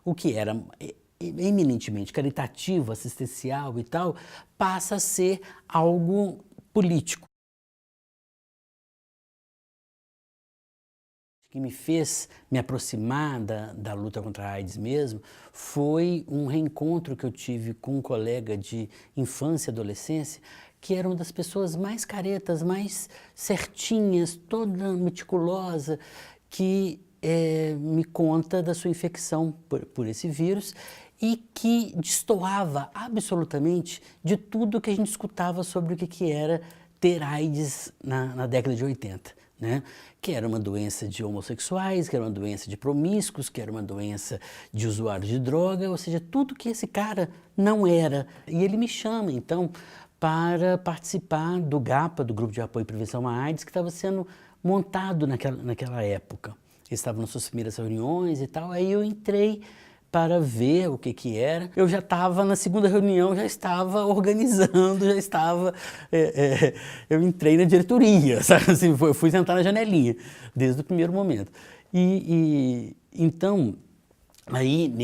o que era eminentemente caritativo, assistencial e tal, passa a ser algo político. O que me fez me aproximar da luta contra a AIDS mesmo foi um reencontro que eu tive com um colega de infância e adolescência, que era uma das pessoas mais caretas, mais certinhas, toda meticulosa, que me conta da sua infecção por esse vírus e que destoava absolutamente de tudo que a gente escutava sobre o que era ter AIDS na década de 80. Né? Que era uma doença de homossexuais, que era uma doença de promíscuos, que era uma doença de usuários de droga, ou seja, tudo que esse cara não era. E ele me chama, então, para participar do GAPA, do Grupo de Apoio e Prevenção à AIDS, que estava sendo montado naquela época. Eles estavam nas suas primeiras reuniões e tal, aí eu entrei para ver o que era. Eu já estava na segunda reunião, já estava organizando, já estava... eu entrei na diretoria, sabe? Assim, eu fui sentar na janelinha, desde o primeiro momento. Então, aí,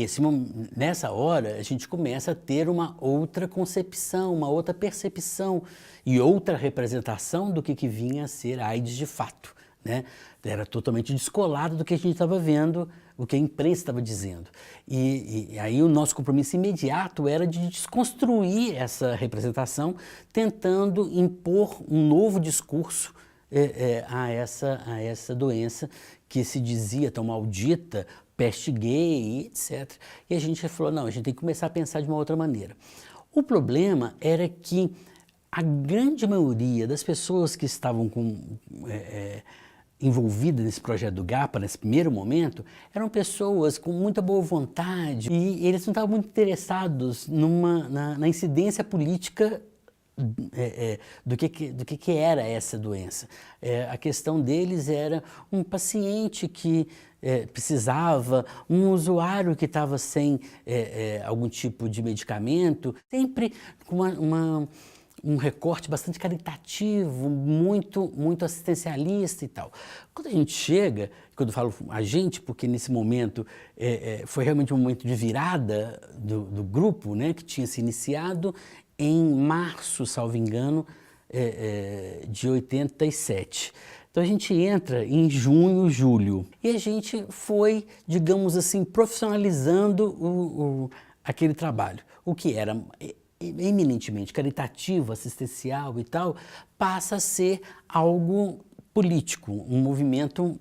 nessa hora, a gente começa a ter uma outra concepção, uma outra percepção e outra representação do que vinha a ser a AIDS de fato. Né? Era totalmente descolado do que a gente estava vendo, o que a imprensa estava dizendo. E aí o nosso compromisso imediato era de desconstruir essa representação, tentando impor um novo discurso a essa doença que se dizia tão maldita, peste gay, etc. E a gente falou, não, a gente tem que começar a pensar de uma outra maneira. O problema era que a grande maioria das pessoas que estavam envolvidas nesse projeto do GAPA, nesse primeiro momento, eram pessoas com muita boa vontade e eles não estavam muito interessados na incidência política do que era essa doença. A questão deles era um paciente que precisava, um usuário que estava sem algum tipo de medicamento, sempre com um recorte bastante caritativo, muito assistencialista e tal. Quando a gente chega, quando eu falo a gente, porque nesse momento foi realmente um momento de virada do grupo, né, que tinha se iniciado em março, salvo engano, de 87. Então a gente entra em junho, julho, e a gente foi, digamos assim, profissionalizando aquele trabalho, o que era eminentemente caritativo, assistencial e tal, passa a ser algo político, um movimento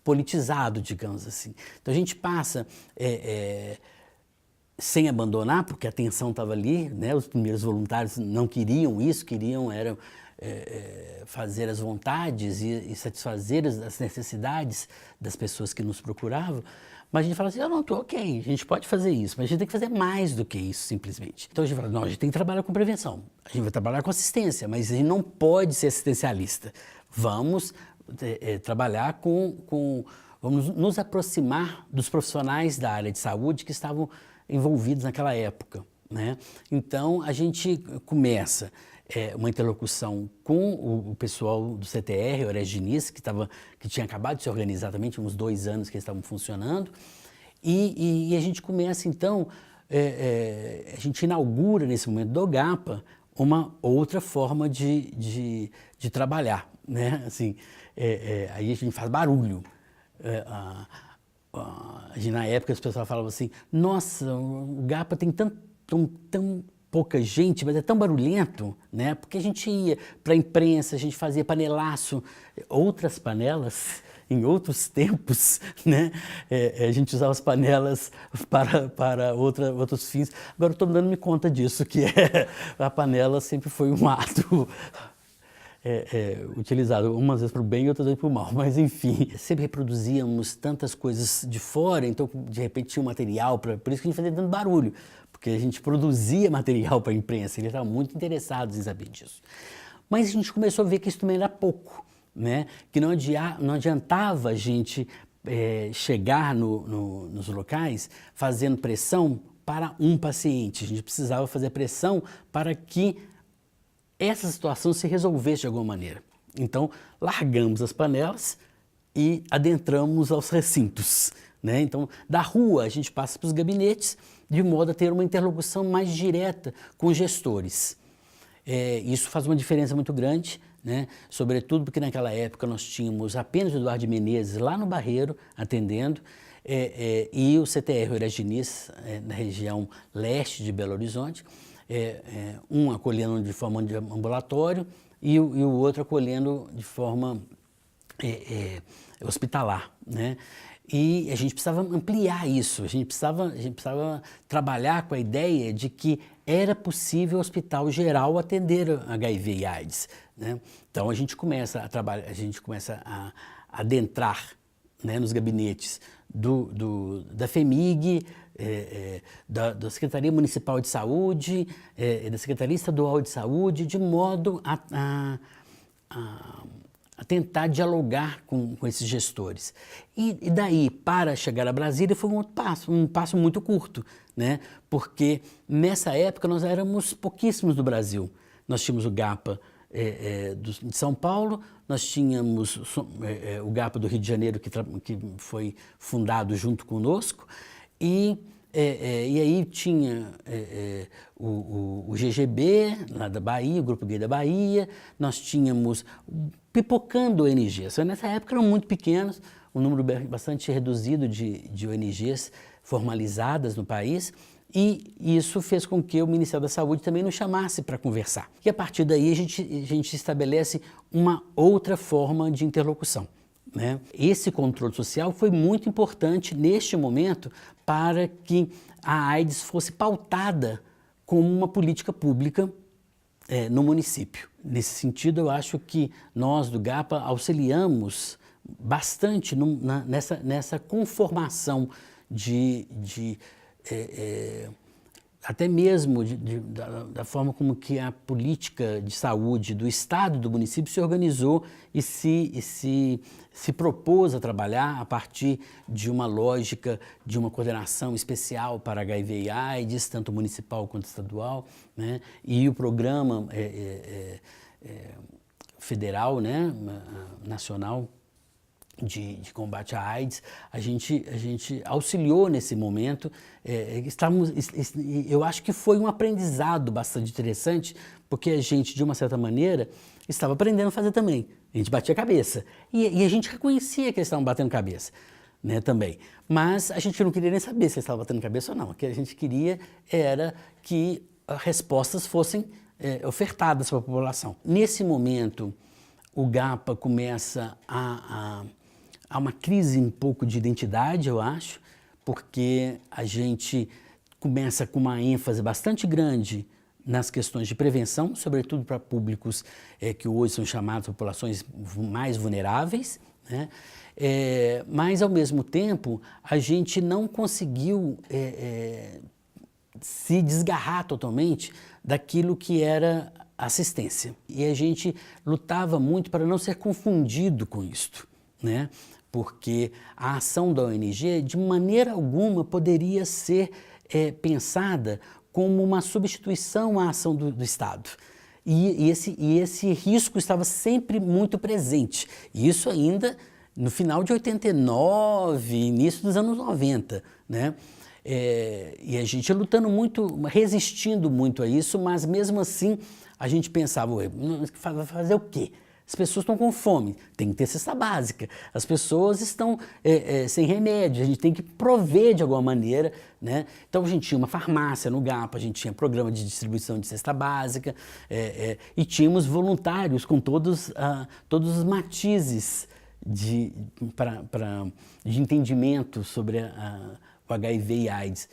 politizado, digamos assim. Então a gente passa, sem abandonar, porque a tensão estava ali, né? Os primeiros voluntários não queriam isso, queriam fazer as vontades e satisfazer as necessidades das pessoas que nos procuravam, mas a gente fala assim, não, ok, a gente pode fazer isso, mas a gente tem que fazer mais do que isso, simplesmente. Então a gente fala, não, a gente tem que trabalhar com prevenção, a gente vai trabalhar com assistência, mas a gente não pode ser assistencialista. Vamos trabalhar vamos nos aproximar dos profissionais da área de saúde que estavam envolvidos naquela época, né? Então a gente começa uma interlocução com o pessoal do CTR, o Orés Diniz, que tinha acabado de se organizar também, tinha uns 2 anos que eles estavam funcionando, e a gente começa então, a gente inaugura nesse momento do GAPA uma outra forma de trabalhar, né? Assim, aí a gente faz barulho. Na época as pessoas falavam assim, nossa, o GAPA tem tão pouca gente, mas é tão barulhento, né? Porque a gente ia para a imprensa, a gente fazia panelaço, outras panelas em outros tempos, né? A gente usava as panelas para outros fins. Agora eu estou dando-me conta disso, que a panela sempre foi um ato utilizado umas vezes para o bem e outras vezes para o mal, mas enfim, sempre reproduzíamos tantas coisas de fora, então de repente tinha um material, por isso que a gente fazia tanto barulho, porque a gente produzia material para a imprensa, eles estavam muito interessados em saber disso. Mas a gente começou a ver que isso também era pouco, né? Que não adiantava a gente chegar nos locais fazendo pressão para um paciente, a gente precisava fazer pressão para que essa situação se resolvesse de alguma maneira. Então, largamos as panelas e adentramos aos recintos, né? Então, da rua a gente passa para os gabinetes, de modo a ter uma interlocução mais direta com os gestores. Isso faz uma diferença muito grande, né? Sobretudo porque naquela época nós tínhamos apenas o Eduardo de Menezes lá no Barreiro atendendo, e o CTR Eiras Diniz, na região leste de Belo Horizonte, um acolhendo de forma de ambulatório e o outro acolhendo de forma hospitalar, né? E a gente precisava ampliar isso, a gente precisava trabalhar com a ideia de que era possível o hospital geral atender HIV e AIDS, né? Então a gente começa a trabalhar, a gente começa a adentrar, né, nos gabinetes da FHEMIG, da Secretaria Municipal de Saúde, da Secretaria Estadual de Saúde, de modo a tentar dialogar com esses gestores. E daí, para chegar a Brasília, foi um passo muito curto, né? Porque nessa época nós éramos pouquíssimos do Brasil. Nós tínhamos o GAPA de São Paulo, nós tínhamos o GAPA do Rio de Janeiro, que foi fundado junto conosco, e aí tinha o GGB, lá da Bahia, o Grupo Gay da Bahia, nós tínhamos pipocando ONGs. Nessa época eram muito pequenos, um número bastante reduzido de ONGs formalizadas no país, e isso fez com que o Ministério da Saúde também nos chamasse para conversar. E a partir daí a gente estabelece uma outra forma de interlocução, né? Esse controle social foi muito importante neste momento para que a AIDS fosse pautada como uma política pública no município. Nesse sentido, eu acho que nós do GAPA auxiliamos bastante nessa conformação até mesmo da forma como que a política de saúde do Estado e do município se organizou e se propôs a trabalhar a partir de uma lógica de uma coordenação especial para HIV e AIDS, tanto municipal quanto estadual, né? E o programa federal, né, nacional, de combate à AIDS, a gente auxiliou nesse momento. Eu acho que foi um aprendizado bastante interessante, porque a gente, de uma certa maneira, estava aprendendo a fazer também. A gente batia a cabeça. E a gente reconhecia que eles estavam batendo cabeça, né, também. Mas a gente não queria nem saber se eles estavam batendo cabeça ou não. O que a gente queria era que respostas fossem ofertadas para a população. Nesse momento, o GAPA começa a uma crise um pouco de identidade, eu acho, porque a gente começa com uma ênfase bastante grande nas questões de prevenção, sobretudo para públicos que hoje são chamados populações mais vulneráveis, né? Mas, ao mesmo tempo, a gente não conseguiu se desgarrar totalmente daquilo que era assistência. E a gente lutava muito para não ser confundido com isto, né? Porque a ação da ONG, de maneira alguma, poderia ser pensada como uma substituição à ação do Estado. E esse risco estava sempre muito presente. E isso ainda no final de 89, início dos anos 90, né? E a gente lutando muito, resistindo muito a isso, mas mesmo assim a gente pensava, fazer o quê? As pessoas estão com fome, tem que ter cesta básica, as pessoas estão sem remédio, a gente tem que prover de alguma maneira, né? Então a gente tinha uma farmácia no GAPA, a gente tinha programa de distribuição de cesta básica, e tínhamos voluntários com todos os matizes de entendimento sobre o HIV e AIDS.